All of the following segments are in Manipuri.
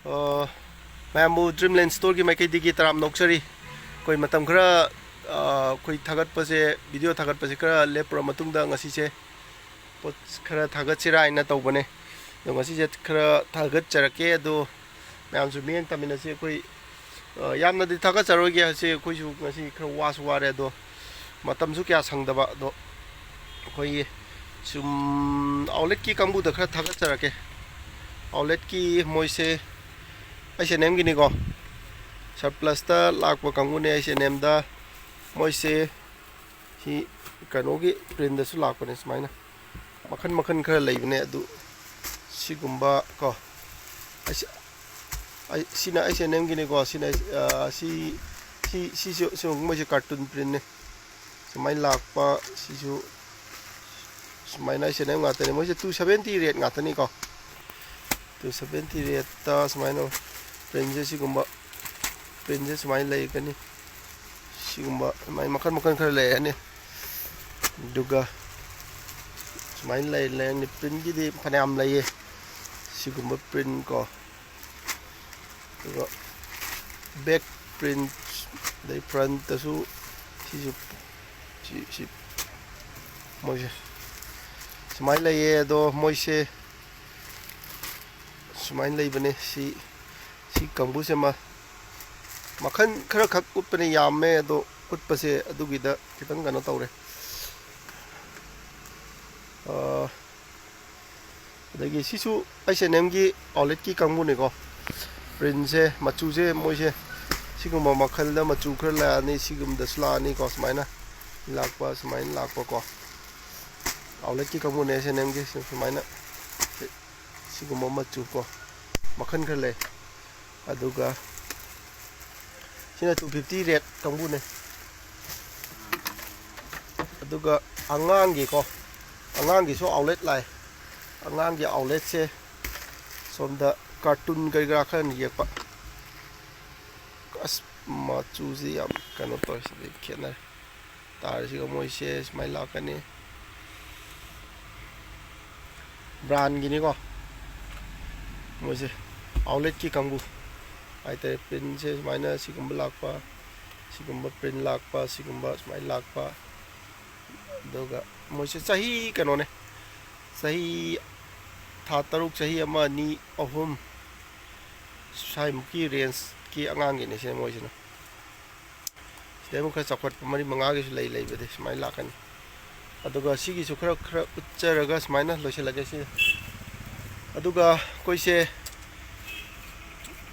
mayambu dreamland store ki makai digi taram nokchari koi matam khara koi thagat pase video thagat pase khara lepra matung da ngasi se pot khara thagat sira ina tawbane do ngasi je khara thagat charake do mayam su mieng tamina se koi yamna di thagat charoge se koi su ngasi khara was ware do matam su kya sangdaba do koi sum outlet ki kambu da khara thagat charake outlet ki moise H&M gini ko surplus ta lakwa kangu ne H&M da moise hi kanogi print da su lakwa ne smaina makhan khara leibne adu sigumba ko sina H&M gini ko sina si moise cartoon print ne smai lakwa si su smaina H&M ngata ne moise 270 rate ngata ni ko 270 rate ta smaina princess sigumba princess mai lay kani sigumba mai makan khara lay ani Aduga mai lay ni print gi di phanam lay sigumba print ko back print dai front ta su si moise mai lay do moise mai lay bane si kambu se makhan khara khak utpane yamme do utpase adugida kitang gano tawre adagi sisu H&M gi outlet ki kambu ne ko print se machu se moise sigum makhal da machu khara la ni sigum da sla ni ko smaina lakpa smain lakpa ko outlet ki kambu ne H&M gi smaina sigum machu ko makhan khara le Aduga sina 250 rate kambu ne Aduga angangi ko angangi so outlet lai angangi outlet se somda cartoon gariga khan yekpa as ma chuzi am kano to se khena tar si mo se smile la kani brand gini ko mo se outlet ki kambu aite print se maina sigumba lakpa sigumba print lakpa sigumba smai lakpa doga moise sahi kano ne sahi tha taruk sahi ama ni ahum sai muki range ki angang ni se moise no stem kha chakot mari manga ge lei lei bede smai lakani aduga sigi su khara ucharaga smaina loselage si aduga koise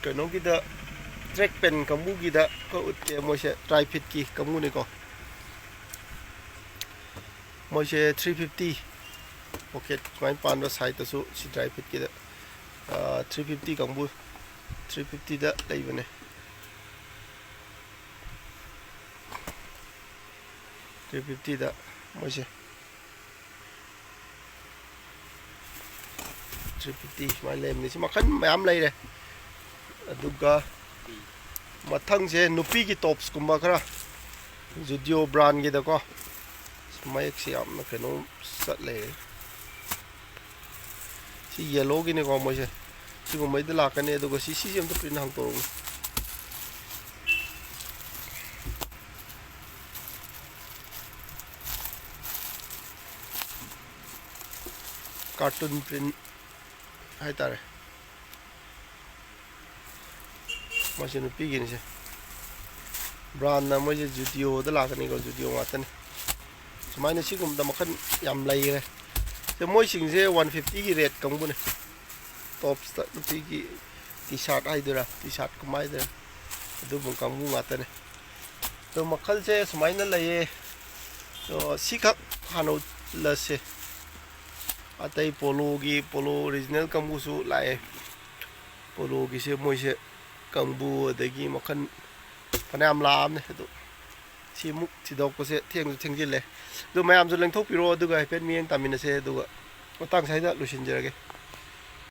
kano kita track pen kamu kita ko utte moise try fit ki kamu ne ko moise 350 pocket main pan ro side to su si try fit ki da 350 kamu 350 da leibane 350 da moise 350 mai lem ni si makhan mayam lei re Aduga mathang se nupi ki tops kumba khara judio brand gi da ko smai siam na keno sat le si yellow gi ne ko mo se si ko mai da la ka ne aduga si sem to print hang to cartoon print hai tare masih nupi gini sih brand nama je judio dah lah kan ni kalau judio mata ni semain sih kum dah makan yam lay le semua sing je 150 ki rate kamu pun tops tak nupi ki t-shirt ai dah t-shirt kumai dah itu pun kamu mata ni tu makal je semain lay so sikap hanu lah sih atai polo original kamu su lay polo ki sih moi sih kambu adagi makhan phanam lam ne du si muk si dok ko se thieng jil le du mayam ju lengthokpiro aduga pen mieng tamina se aduga matang sai da lusin jerage